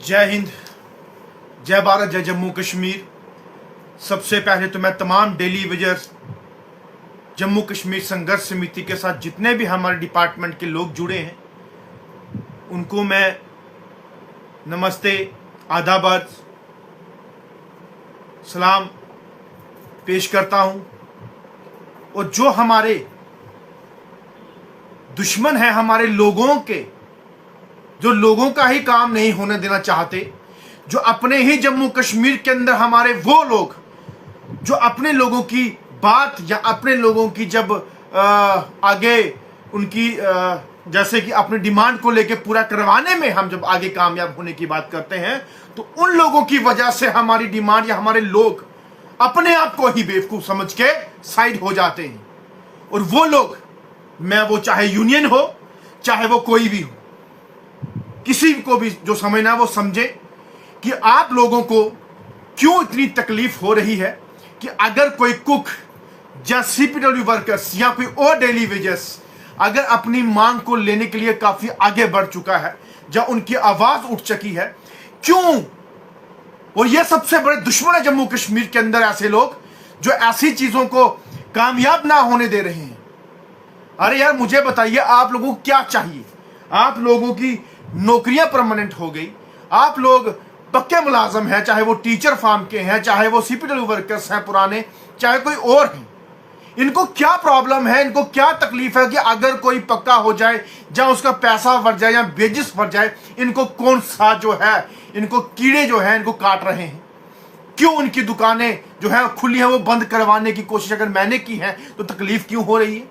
जय हिंद, जय भारत, जय जम्मू कश्मीर। सबसे पहले तो मैं तमाम डेली वेजर्स जम्मू कश्मीर संघर्ष समिति के साथ जितने भी हमारे डिपार्टमेंट के लोग जुड़े हैं उनको मैं नमस्ते, आदाब, सलाम पेश करता हूं। और जो हमारे दुश्मन हैं, हमारे लोगों के, जो लोगों का ही काम नहीं होने देना चाहते, जो अपने ही जम्मू कश्मीर के अंदर हमारे वो लोग जो अपने लोगों की बात या अपने लोगों की जब आगे उनकी जैसे कि अपनी डिमांड को लेके पूरा करवाने में हम जब आगे कामयाब होने की बात करते हैं तो उन लोगों की वजह से हमारी डिमांड या हमारे लोग अपने आप को ही बेवकूफ समझ के साइड हो जाते हैं। और वो लोग, मैं वो चाहे यूनियन हो चाहे वो कोई भी हो, किसी को भी जो समझना वो समझे कि आप लोगों को क्यों इतनी तकलीफ हो रही है कि अगर कोई कुक या सीपीडब्ल्यू वर्कर्स या कोई और डेली वेजर्स अगर अपनी मांग को लेने के लिए काफी आगे बढ़ चुका है या उनकी आवाज उठ चुकी है, क्यों? और ये सबसे बड़े दुश्मन है जम्मू कश्मीर के अंदर ऐसे लोग जो ऐसी चीजों को कामयाब ना होने दे रहे हैं। अरे यार, मुझे बताइए, आप लोगों को क्या चाहिए? आप लोगों की नौकरियां परमानेंट हो गई, आप लोग पक्के मुलाजम हैं, चाहे वो टीचर फार्म के हैं, चाहे वो सीपीडब्ल्यू वर्कर्स हैं पुराने, चाहे कोई और हैं। इनको क्या प्रॉब्लम है, इनको क्या तकलीफ है कि अगर कोई पक्का हो जाए या उसका पैसा बढ़ जाए या वेजेस बढ़ जाए, इनको कौन सा जो है, इनको कीड़े जो है इनको काट रहे हैं? क्यों उनकी दुकानें जो है खुली हैं वो बंद करवाने की कोशिश अगर मैंने की है तो तकलीफ क्यों हो रही है?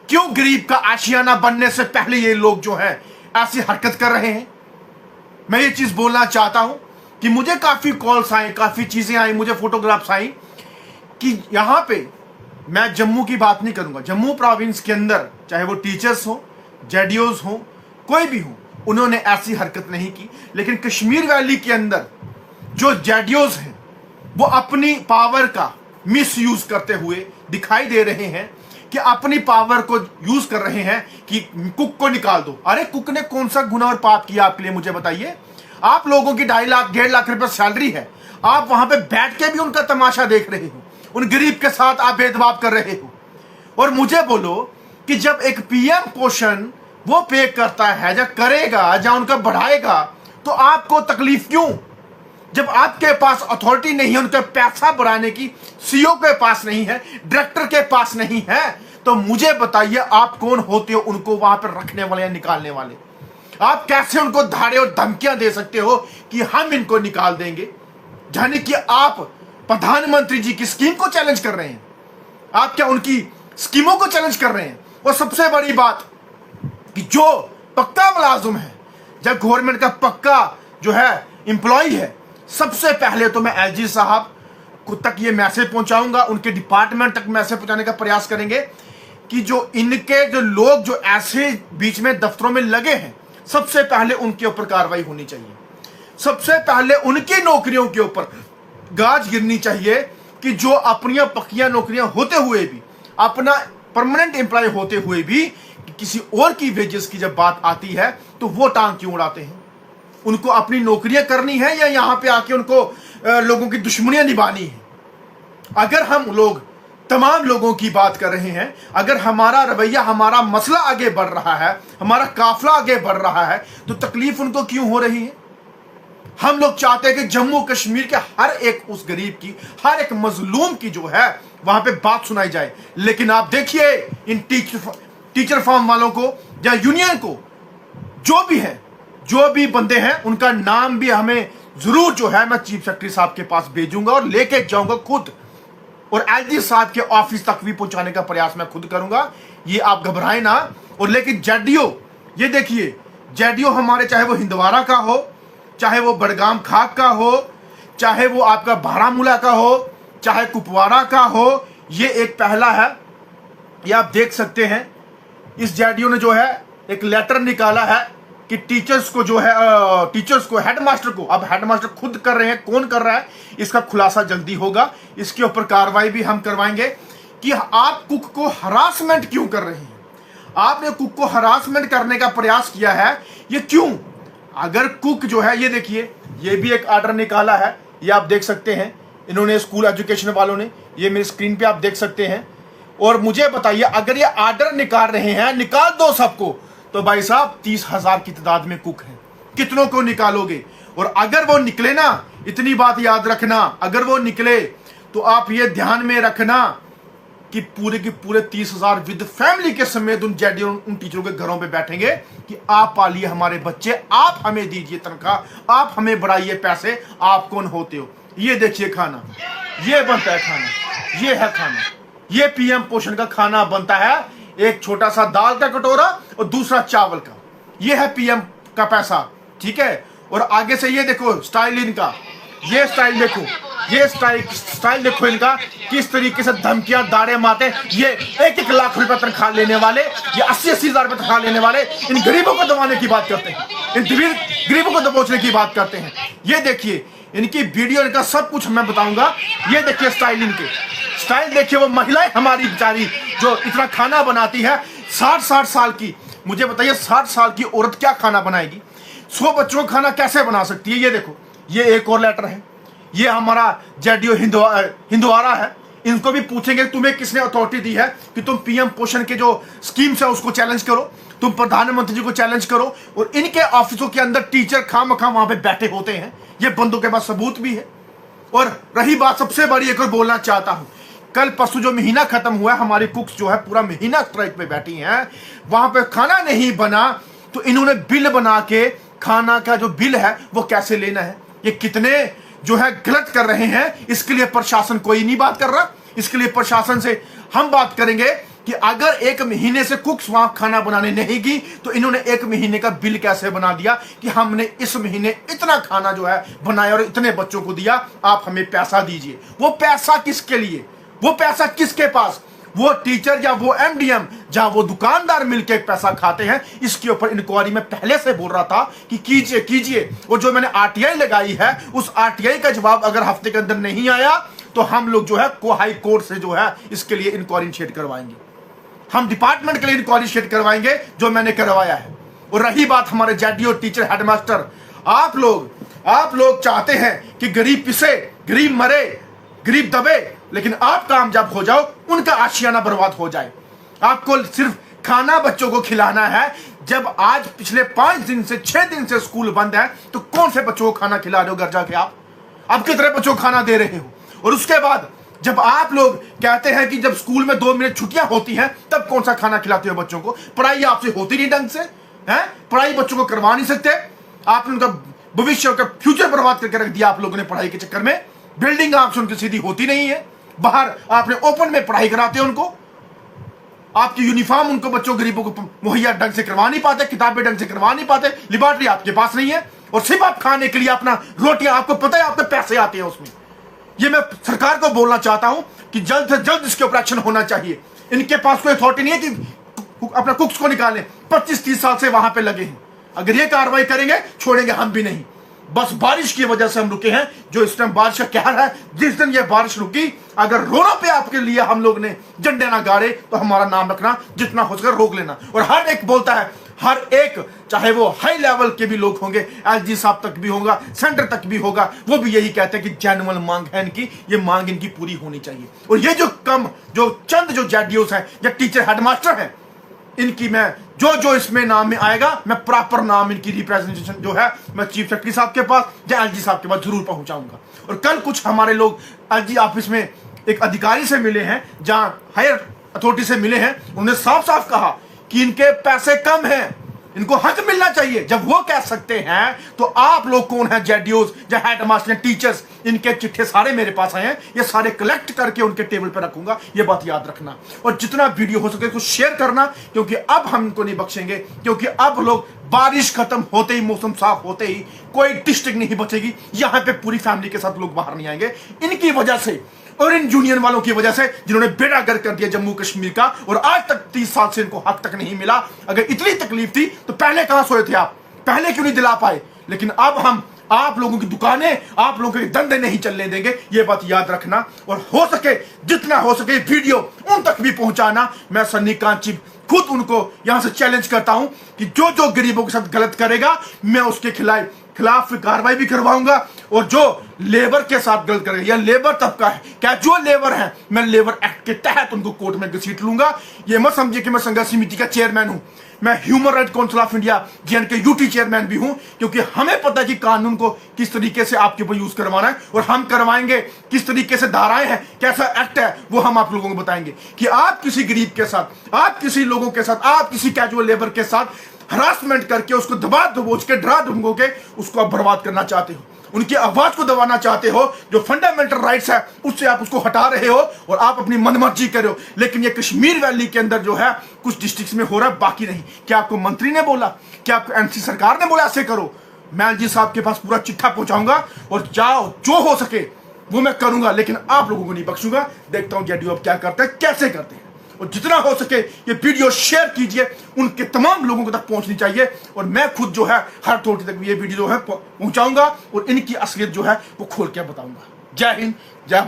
क्यों गरीब का आशियाना बनने से पहले ये लोग जो है ऐसी हरकत कर रहे हैं? मैं ये चीज बोलना चाहता हूं कि मुझे काफी कॉल्स आई, काफी चीजें आई, मुझे फोटोग्राफ्स आई कि यहां पे मैं जम्मू की बात नहीं करूंगा, जम्मू प्रोविंस के अंदर चाहे वो टीचर्स हो, जेडीओज हो, कोई भी हो, उन्होंने ऐसी हरकत नहीं की। लेकिन कश्मीर वैली के अंदर जो जेडीओज हैं वो अपनी पावर का मिस यूज करते हुए दिखाई दे रहे हैं कि अपनी पावर को यूज कर रहे हैं कि कुक को निकाल दो। अरे कुक ने कौन सा गुनाह और पाप किया आपके लिए, मुझे बताइए। आप लोगों की 2.5 लाख 1.5 लाख रुपए सैलरी है, आप वहां पे बैठ के भी उनका तमाशा देख रहे हो, उन गरीब के साथ आप भेदभाव कर रहे हो। और मुझे बोलो कि जब एक पीएम पोषण वो पे करता है या करेगा या उनका बढ़ाएगा तो आपको तकलीफ क्यों? जब आपके पास अथॉरिटी नहीं है उनका पैसा बढ़ाने की, सीईओ के पास नहीं है, डायरेक्टर के पास नहीं है, तो मुझे बताइए आप कौन होते हो उनको वहां पर रखने वाले या निकालने वाले? आप कैसे उनको धाड़े और धमकियां दे सकते हो कि हम इनको निकाल देंगे? यानी कि आप प्रधानमंत्री जी की स्कीम को चैलेंज कर रहे हैं, आप क्या उनकी स्कीमों को चैलेंज कर रहे हैं? और सबसे बड़ी बात कि जो पक्का मुलाजिम है, जब गवर्नमेंट का पक्का जो है एम्प्लॉय है, सबसे पहले तो मैं एलजी साहब को तक ये मैसेज पहुंचाऊंगा, उनके डिपार्टमेंट तक मैसेज पहुंचाने का प्रयास करेंगे कि जो इनके जो लोग जो ऐसे बीच में दफ्तरों में लगे हैं, सबसे पहले उनके ऊपर कार्रवाई होनी चाहिए। सबसे पहले उनकी नौकरियों के ऊपर गाज गिरनी चाहिए कि जो अपनी पक्कियां नौकरियां होते हुए भी, अपना परमानेंट एम्प्लॉय होते हुए भी किसी और की वेजेस की जब बात आती है तो वो टांग क्यों उड़ाते हैं? उनको अपनी नौकरियां करनी है या यहां पे आके उनको लोगों की दुश्मनियां निभानी है? अगर हम लोग तमाम लोगों की बात कर रहे हैं, अगर हमारा रवैया, हमारा मसला आगे बढ़ रहा है, हमारा काफिला आगे बढ़ रहा है, तो तकलीफ उनको क्यों हो रही है? हम लोग चाहते हैं कि जम्मू कश्मीर के हर एक उस गरीब की, हर एक मजलूम की जो है वहां पे बात सुनाई जाए। लेकिन आप देखिए इन टीचर फार्म वालों को या यूनियन को, जो भी है, जो भी बंदे हैं, उनका नाम भी हमें जरूर जो है मैं चीफ सेक्रेटरी साहब के पास भेजूंगा और लेके जाऊंगा खुद, और एलजी साहब के ऑफिस तक भी पहुंचाने का प्रयास मैं खुद करूंगा। ये आप घबराएं ना। और लेकिन जेडीओ, ये देखिए, जेडीओ हमारे, चाहे वो हिंदवारा का हो, चाहे वो बड़गाम खाक का हो, चाहे वो आपका बारामूला का हो, चाहे कुपवाड़ा का हो, ये एक पहला है। ये आप देख सकते हैं, इस जेडीओ ने जो है एक लेटर निकाला है कि टीचर्स को जो है, टीचर्स को, हेडमास्टर को, अब हेडमास्टर खुद कर रहे हैं, कौन कर रहा है इसका खुलासा जल्दी होगा, इसके ऊपर कार्रवाई भी हम करवाएंगे कि आप कुक को हरासमेंट क्यों कर रहे हैं? आपने कुक को हरासमेंट करने का प्रयास किया है, ये क्यों? अगर कुक जो है, ये देखिए ये भी एक ऑर्डर निकाला है, ये आप देख सकते हैं, इन्होंने स्कूल एजुकेशन वालों ने, ये मेरी स्क्रीन पे आप देख सकते हैं। और मुझे बताइए, अगर ये ऑर्डर निकाल रहे हैं, निकाल दो सबको, तो भाई साहब 30,000 की तादाद में कुक हैं, कितनों को निकालोगे? और अगर वो निकले ना, इतनी बात याद रखना, अगर वो निकले तो आप ये ध्यान में रखना कि पूरे के पूरे 30,000 विद फैमिली के समेत उन जेडी उन टीचरों के घरों पे बैठेंगे कि आप पालिए हमारे बच्चे, आप हमें दीजिए तनख्वाह, आप हमें बढ़ाइए पैसे, आप कौन होते हो? ये देखिए खाना, ये बनता है खाना, ये है खाना, ये पीएम पोषण का खाना बनता है। एक छोटा सा दाल का कटोरा और दूसरा चावल का, ये है पीएम का पैसा, ठीक है। और आगे से ये देखो स्टाइल इनका, ये स्टाइल देखो, ये स्टाइल देखो इनका, किस तरीके से धमकियां दाड़े मारते। ये 1-1 लाख रुपए तनख्वाह लेने वाले, ये 80-80 हजार रुपए तनख्वाह लेने वाले इन गरीबों को दबाने की बात करते हैं, इन गरीबों को दबोचने की बात करते हैं। ये देखिए इनकी वीडियो, इनका सब कुछ मैं बताऊंगा। ये देखिए स्टाइल इनके, स्टाइल देखिए। वो महिलाएं हमारी बेचारी जो इतना खाना बनाती है, 60-60 साल की, मुझे बताइए 60 साल की औरत क्या खाना बनाएगी? 100 बच्चों का खाना कैसे बना सकती है? ये देखो, ये एक और लेटर है, ये हमारा जेडीओ हिंदवारा है। इनको भी पूछेंगे तुम्हें किसने अथॉरिटी दी है कि तुम पीएम पोषण के जो स्कीम्स है उसको चैलेंज करो, तुम प्रधानमंत्री जी को चैलेंज करो। और इनके ऑफिसों के अंदर टीचर खामखा वहां पे बैठे होते हैं, ये बंदों के पास सबूत भी है। और रही बात सबसे बड़ी, एक और बोलना चाहता हूं, कल परसों जो महीना खत्म हुआ है, हमारी कुक्स जो है पूरा महीना स्ट्राइक पे बैठी हैं, वहां पे खाना नहीं बना तो इन्होंने बिल बना के, खाना का जो बिल है वो कैसे लेना है, ये कितने जो है गलत कर रहे हैं। इसके लिए प्रशासन कोई नहीं बात कर रहा। इसके लिए प्रशासन से हम बात करेंगे कि अगर 1 महीने से कुक्स वहां खाना बनाने नहीं गई तो इन्होंने 1 महीने का बिल कैसे बना दिया कि हमने इस महीने इतना खाना जो है बनाया और इतने बच्चों को दिया, आप हमें पैसा दीजिए। वो पैसा किसके लिए, वो पैसा किसके पास? वो टीचर या वो एमडीएम, जहां वो दुकानदार मिलकर पैसा खाते हैं। इसके ऊपर इंक्वायरी में पहले से बोल रहा था कि कीजिए कीजिए। और जो मैंने आरटीआई लगाई है, उस आरटीआई का जवाब अगर हफ्ते के अंदर नहीं आया तो हम लोग जो है हाई कोर्ट से जो है इसके लिए इंक्वायरी इनिशिएट करवाएंगे। हम डिपार्टमेंट के लिए इंक्वायरी इनिशिएट करवाएंगे, जो मैंने करवाया है। और रही बात हमारे जेडीओ टीचर हेडमास्टर, आप लोग चाहते हैं कि गरीब पिसे, गरीब मरे, गरीब दबे, लेकिन आप कामयाब हो जाओ, उनका आशियाना बर्बाद हो जाए। आपको सिर्फ खाना बच्चों को खिलाना है। जब आज पिछले 5 दिन से 6 दिन से स्कूल बंद है तो कौन से बच्चों को खाना खिला रहे हो घर जाके? आप कितने बच्चों को खाना दे रहे हो? और उसके बाद जब आप लोग कहते हैं कि जब स्कूल में 2 मिनट छुट्टियां होती हैं तब कौन सा खाना खिलाते हो बच्चों को? पढ़ाई आपसे होती नहीं ढंग से है, पढ़ाई बच्चों को करवा नहीं सकते। आपने उनका भविष्य का फ्यूचर बर्बाद करके रख दिया आप लोगों ने पढ़ाई के चक्कर में। बिल्डिंग आपसे उनकी सीधी होती नहीं है, बाहर आपने ओपन में पढ़ाई कराते हो उनको। आपकी यूनिफॉर्म उनको बच्चों गरीबों को मुहैया ढंग से करवा नहीं पाते, किताबें ढंग से करवा नहीं पाते, लिबर्टी आपके पास नहीं है। और सिर्फ आप खाने के लिए अपना रोटियां, आपको पता है आपके पैसे आते हैं उसमें। ये मैं सरकार को बोलना चाहता हूं कि जल्द से जल्द इसके ऊपर एक्शन होना चाहिए। इनके पास कोई अथॉरिटी नहीं है कि अपना कुक्स को निकालें। 25-30 साल से वहां पे लगे हैं। अगर ये कार्रवाई करेंगे छोड़ेंगे हम भी नहीं। बस बारिश की वजह से हम रुके हैं, जो इस टाइम बारिश का कहर है। जिस दिन ये बारिश रुकी, अगर रोना पे आपके लिए हम लोग ने झंडे ना गाड़े तो हमारा नाम रखना, जितना हो सके रोक लेना। और हर एक बोलता है, हर एक, चाहे वो हाई लेवल के भी लोग होंगे, एलजी साहब तक भी होगा, सेंटर तक भी होगा, वो भी यही कहते हैं कि जेन्युइन मांग है इनकी, ये मांग इनकी पूरी होनी चाहिए। और ये जो चंद जो जेडीओस हैं या टीचर हेडमास्टर हैं, इनकी मैं जो इसमें नाम में आएगा, मैं प्रॉपर नाम इनकी रिप्रेजेंटेशन जो है मैं चीफ सेक्रेटरी साहब के पास या एलजी साहब के पास जरूर पहुंचाऊंगा। और कल कुछ हमारे लोग एलजी ऑफिस में एक अधिकारी से मिले हैं, जहां हायर अथॉरिटी से मिले हैं, उन्होंने साफ साफ कहा कि इनके पैसे कम हैं, इनको हक मिलना चाहिए। जब वो कह सकते हैं तो आप लोग कौन है, जेडीओस या हेडमास्टर टीचर्स? इनके चिट्ठे सारे मेरे पास आए हैं, ये सारे कलेक्ट करके उनके टेबल पे रखूंगा, ये बात याद रखना। और जितना वीडियो हो सके उसको शेयर करना, क्योंकि अब हम इनको नहीं बख्शेंगे। क्योंकि अब लोग बारिश खत्म होते ही, मौसम साफ होते ही, कोई डिस्ट्रिक्ट नहीं बचेगी, यहां पे पूरी फैमिली के साथ लोग बाहर नहीं आएंगे इनकी वजह से और इन यूनियन वालों की वजह से, जिन्होंने बेड़ा गर्क कर दिया जम्मू कश्मीर का। और आज तक 30 साल से इनको हक तक नहीं मिला। अगर इतनी तकलीफ थी तो पहले कहां सोए थे आप? पहले क्यों नहीं दिला पाए? लेकिन अब हम आप लोगों की दुकानें, आप लोगों के धंधे नहीं चलने देंगे, ये बात याद रखना। और हो सके, जितना हो सके वीडियो उन तक भी पहुंचाना। मैं सन्नी कांची खुद उनको यहां से चैलेंज करता हूं कि जो गरीबों के साथ गलत करेगा, मैं उसके खिलाफ कार्रवाई भी करवाऊंगा। और जो लेबर के साथ गलत करेगा या लेबर तबका है, क्या जो लेबर है, मैं लेबर एक्ट के तहत उनको कोर्ट में घसीट लूंगा। ये मत समझिए कि मैं संघर्ष समिति का चेयरमैन हूं, मैं human right council of India JNK UT chairman भी हूं, क्योंकि हमें पता है कि कानून को किस तरीके से आपके ऊपर यूज करवाना है और हम करवाएंगे। किस तरीके से धाराएं हैं, कैसा एक्ट है, वो हम आप लोगों को बताएंगे कि आप किसी गरीब के साथ, आप किसी लोगों के साथ, आप किसी कैजुअल लेबर के साथ हरासमेंट करके उसको दबा दबोच के डरा धमको के उसको आप बर्बाद करना चाहते हो, उनकी आवाज को दबाना चाहते हो, जो फंडामेंटल राइट्स है उससे आप उसको हटा रहे हो और आप अपनी मनमर्जी कर रहे हो। लेकिन ये कश्मीर वैली के अंदर जो है कुछ डिस्ट्रिक्ट्स में हो रहा है, बाकी नहीं। क्या आपको मंत्री ने बोला, क्या आपको NC सरकार ने बोला ऐसे करो? मैं LG साहब के पास पूरा चिट्ठा पहुंचाऊंगा और जाओ जो हो सके वो मैं करूंगा, लेकिन आप लोगों को नहीं बख्शूंगा। देखता हूं JDU अब क्या करते हैं, कैसे करते हैं। और जितना हो सके ये वीडियो शेयर कीजिए, उनके तमाम लोगों को तक पहुंचनी चाहिए। और मैं खुद जो है हर अथॉरिटी तक ये वीडियो जो है पहुंचाऊंगा और इनकी असलियत जो है वो खोल के बताऊंगा। जय हिंद, जय भारत।